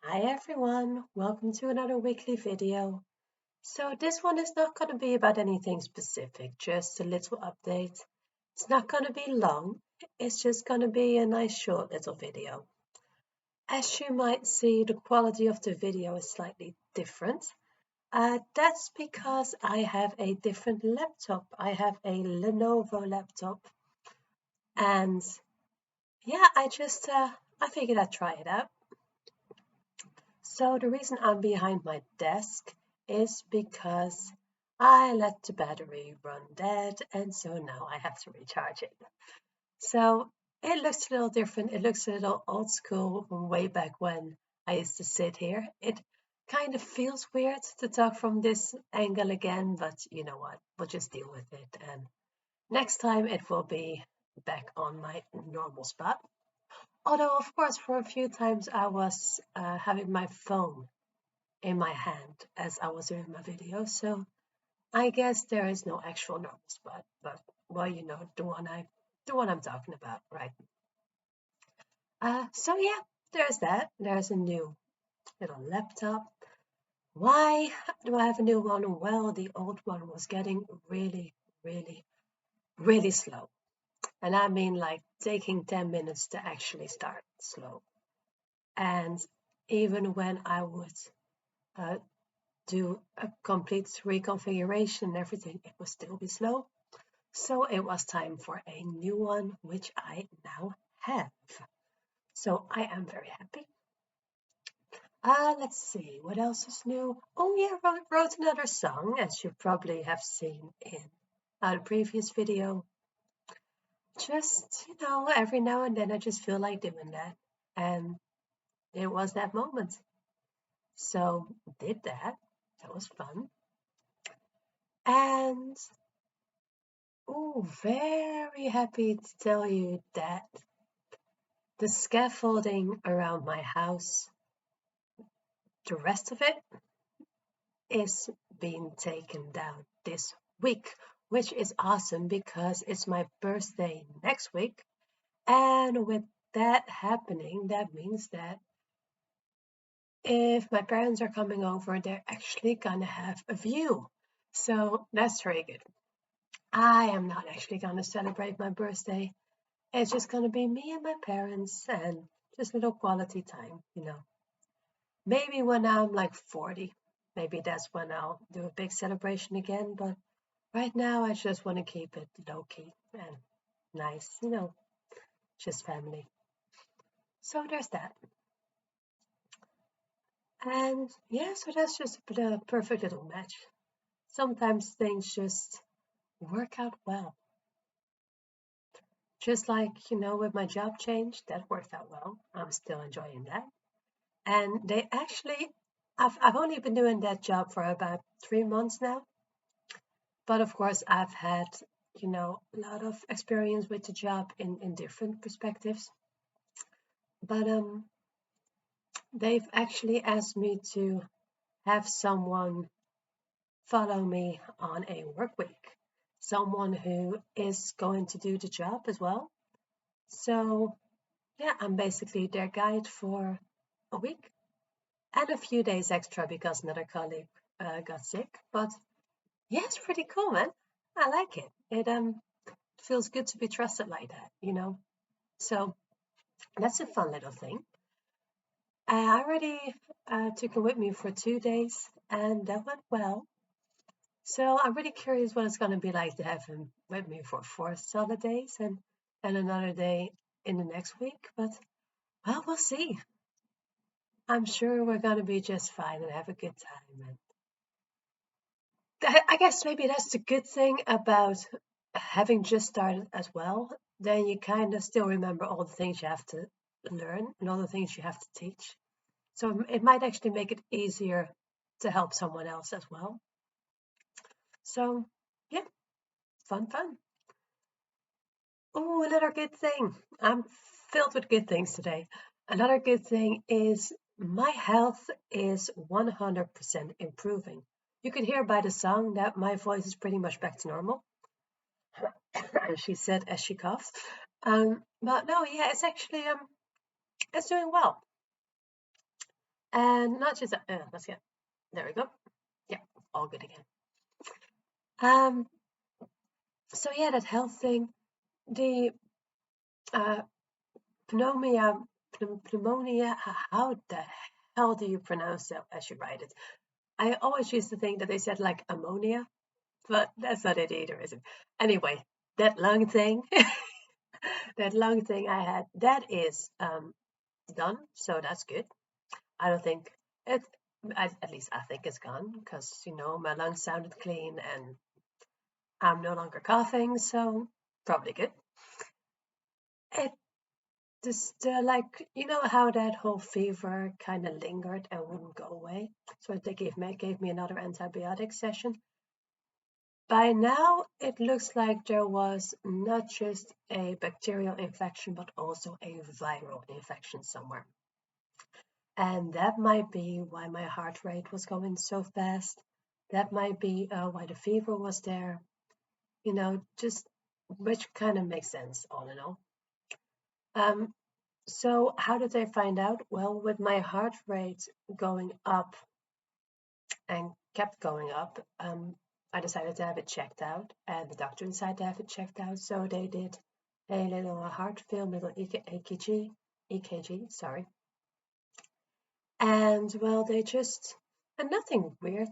Hi everyone, welcome to another weekly video. So this one is not going to be about anything specific, just a little update. It's not going to be long, it's just going to be a nice short little video. As you might see, the quality of the video is slightly different. That's because I have a different laptop. I have a Lenovo laptop and yeah, I figured I'd try it out. So the reason I'm behind my desk is because I let the battery run dead and so now I have to recharge it. So it looks a little different. It looks a little old school from way back when I used to sit here. It kind of feels weird to talk from this angle again, but you know what? We'll just deal with it. And next time it will be back on my normal spot. Although, of course, for a few times I was having my phone in my hand as I was doing my video. So I guess there is no actual normal spot, but well, you know, the one I'm talking about, right? So yeah, there's that. There's a new little laptop. Why do I have a new one? Well, the old one was getting really, really slow. And I mean like taking 10 minutes to actually start slow. And even when I would uh, do a complete reconfiguration and everything, it would still be slow. So it was time for a new one, which I now have. So I am very happy. Let's see, what else is new? Oh yeah, wrote another song, as you probably have seen in a previous video. Just, you know, every now and then I just feel like doing that. And it was that moment. So did that. That was fun. And oh, very happy to tell you that the scaffolding around my house, the rest of it, is being taken down this week, which is awesome because it's my birthday next week. And with that happening, that means that if my parents are coming over, they're actually gonna have a view. So that's very good. I am not actually gonna celebrate my birthday. It's just gonna be me and my parents and just little quality time, you know. Maybe when I'm like 40, maybe that's when I'll do a big celebration again. But right now, I just want to keep it low key and nice, you know, just family. So there's that. And yeah, so that's just a perfect little match. Sometimes things just work out well. Just like, you know, with my job change, that worked out well. I'm still enjoying that. And they actually, I've only been doing that job for about 3 months now. But of course, I've had, you know, a lot of experience with the job in different perspectives. But they've actually asked me to have someone follow me on a work week, someone who is going to do the job as well. So yeah, I'm basically their guide for a week and a few days extra because another colleague got sick. But yeah, it's pretty cool, man. I like it. It feels good to be trusted like that, you know. So that's a fun little thing. I already took him with me for 2 days, and that went well. So I'm really curious what it's going to be like to have him with me for 4 solid days and another day in the next week. But well, we'll see. I'm sure we're going to be just fine and have a good time. And I guess maybe that's the good thing about having just started as well. Then you kind of still remember all the things you have to learn and all the things you have to teach. So it might actually make it easier to help someone else as well. So yeah, fun. Oh, another good thing. I'm filled with good things today. Another good thing is my health is 100% improving. You could hear by the song that my voice is pretty much back to normal, she said as she coughs. But no, yeah, it's actually it's doing well. And not just let's get there we go. Yeah, all good again. Um, so yeah, that health thing, the uh, pneumonia, pneumonia. How the hell do you pronounce that as you write it? I always used to think that they said like ammonia, but that's not it either, is it? Anyway, that lung thing, that lung thing I had, that is done, so that's good. I don't think it, at least I think it's gone because, my lungs sounded clean and I'm no longer coughing, so probably good. It just like, how that whole fever kind of lingered and wouldn't go away. So they gave me another antibiotic session. By now, it looks like there was not just a bacterial infection, but also a viral infection somewhere. And that might be why my heart rate was going so fast. That might be why the fever was there, just which kind of makes sense, all in all. Um, so, how did they find out? Well, with my heart rate going up and kept going up, I decided to have it checked out, and the doctor decided to have it checked out. So they did a little heart film, little EKG, sorry. And well, and nothing weird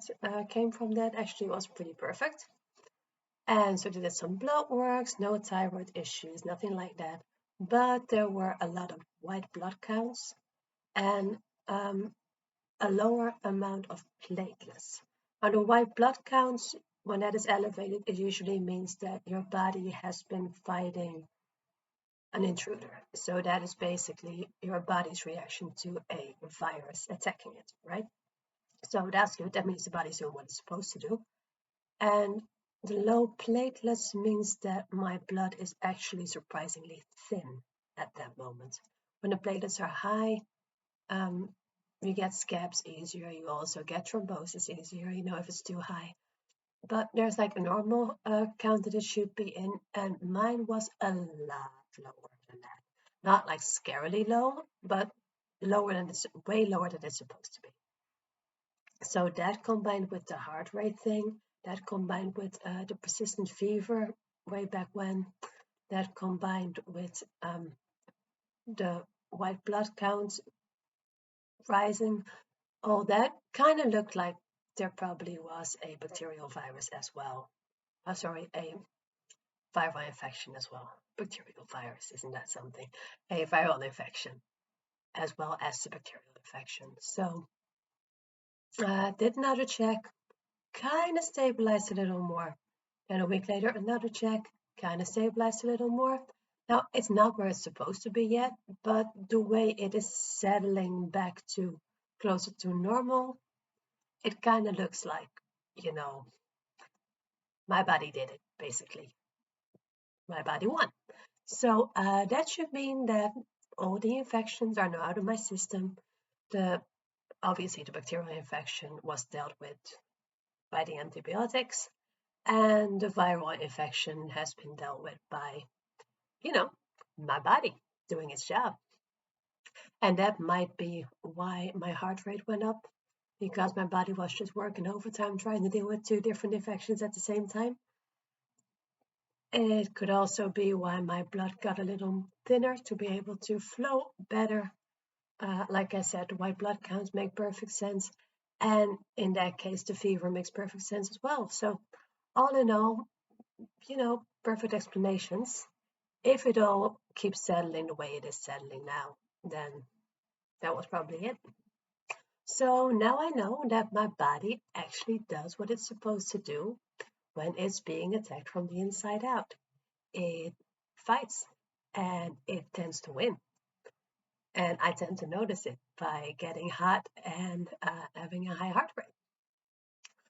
came from that. Actually, it was pretty perfect. And so they did some blood works, no thyroid issues, nothing like that. But there were a lot of white blood counts and a lower amount of platelets. Now, the white blood counts, when that is elevated, it usually means that your body has been fighting an intruder. So that is basically your body's reaction to a virus attacking it, right? So that's good. That means the body's doing what it's supposed to do. And the low platelets means that my blood is actually surprisingly thin at that moment. When the platelets are high, um, you get scabs easier. You also get thrombosis easier, if it's too high. But there's like a normal count that it should be in, and mine was a lot lower than that. Not like scarily low, but way lower than it's supposed to be. So that combined with the heart rate thing, that combined with the persistent fever way back when, that combined with the white blood counts rising, all that kind of looked like there probably was a bacterial virus as well. Sorry, a viral infection as well. Bacterial virus, isn't that something? A viral infection as well as the bacterial infection. So did another check, kind of stabilized a little more. Then a week later, another check, kind of stabilized a little more. Now, it's not where it's supposed to be yet, but the way it is settling back to closer to normal, it kind of looks like, my body did it, basically. My body won. So that should mean that all the infections are now out of my system. Obviously, the bacterial infection was dealt with by the antibiotics, and the viral infection has been dealt with by, you know, my body doing its job. And that might be why my heart rate went up, because my body was just working overtime trying to deal with two different infections at the same time. It could also be why my blood got a little thinner to be able to flow better. Like I said, the white blood counts make perfect sense. And in that case, the fever makes perfect sense as well. So, all in all, perfect explanations. If it all keeps settling the way it is settling now, then that was probably it. So now I know that my body actually does what it's supposed to do when it's being attacked from the inside out. It fights and it tends to win. And I tend to notice it by getting hot and having a high heart rate.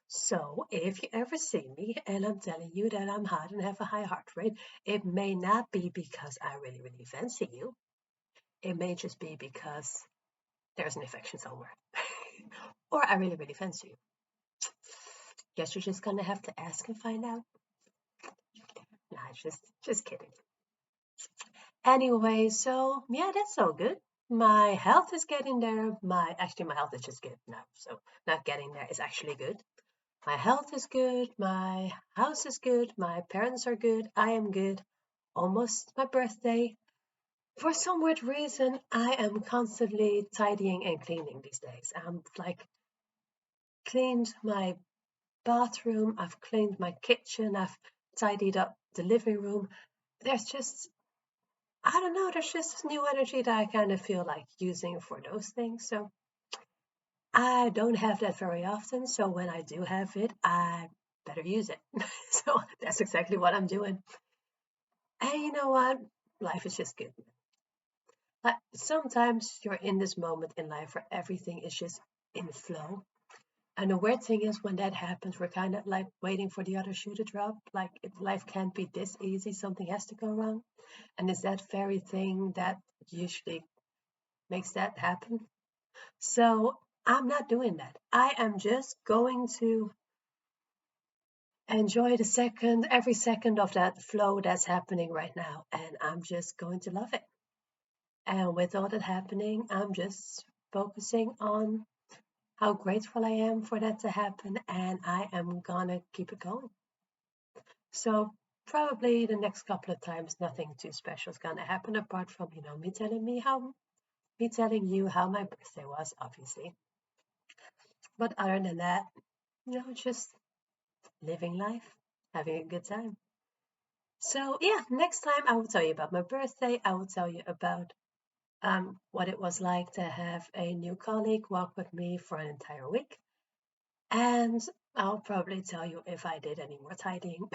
So if you ever see me and I'm telling you that I'm hot and have a high heart rate, it may not be because I really, really fancy you. It may just be because there's an infection somewhere. Or I really, really fancy you. Guess you're just gonna have to ask and find out. Nah, just kidding. Anyway, so yeah, that's all good. My health is getting there. Actually, my health is just good now. So not getting there is actually good. My health is good. My house is good. My parents are good. I am good. Almost my birthday. For some weird reason, I am constantly tidying and cleaning these days. I'm like cleaned my bathroom. I've cleaned my kitchen. I've tidied up the living room. There's just, I don't know, there's just this new energy that I kind of feel like using for those things. So I don't have that very often. So when I do have it, I better use it. So that's exactly what I'm doing. And you know what? Life is just good. Like sometimes you're in this moment in life where everything is just in flow. And the weird thing is when that happens, we're kind of like waiting for the other shoe to drop. Like life can't be this easy, something has to go wrong. And it's that very thing that usually makes that happen. So I'm not doing that. I am just going to enjoy every second of that flow that's happening right now. And I'm just going to love it. And with all that happening, I'm just focusing on how grateful I am for that to happen. And I am gonna keep it going. So probably the next couple of times, nothing too special is gonna happen apart from, me telling you how my birthday was, obviously. But other than that, just living life, having a good time. So yeah, next time I will tell you about my birthday. I will tell you about what it was like to have a new colleague walk with me for an entire week. And I'll probably tell you if I did any more tidying.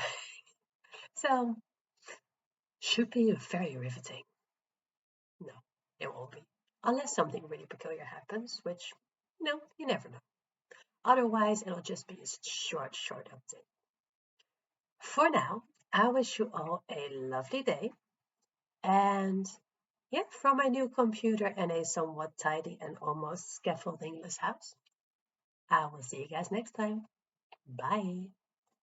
So should be very riveting. No, it won't be. Unless something really peculiar happens, which, you never know. Otherwise, it'll just be a short update. For now, I wish you all a lovely day. And yeah, from my new computer and a somewhat tidy and almost scaffoldingless house, I will see you guys next time. Bye.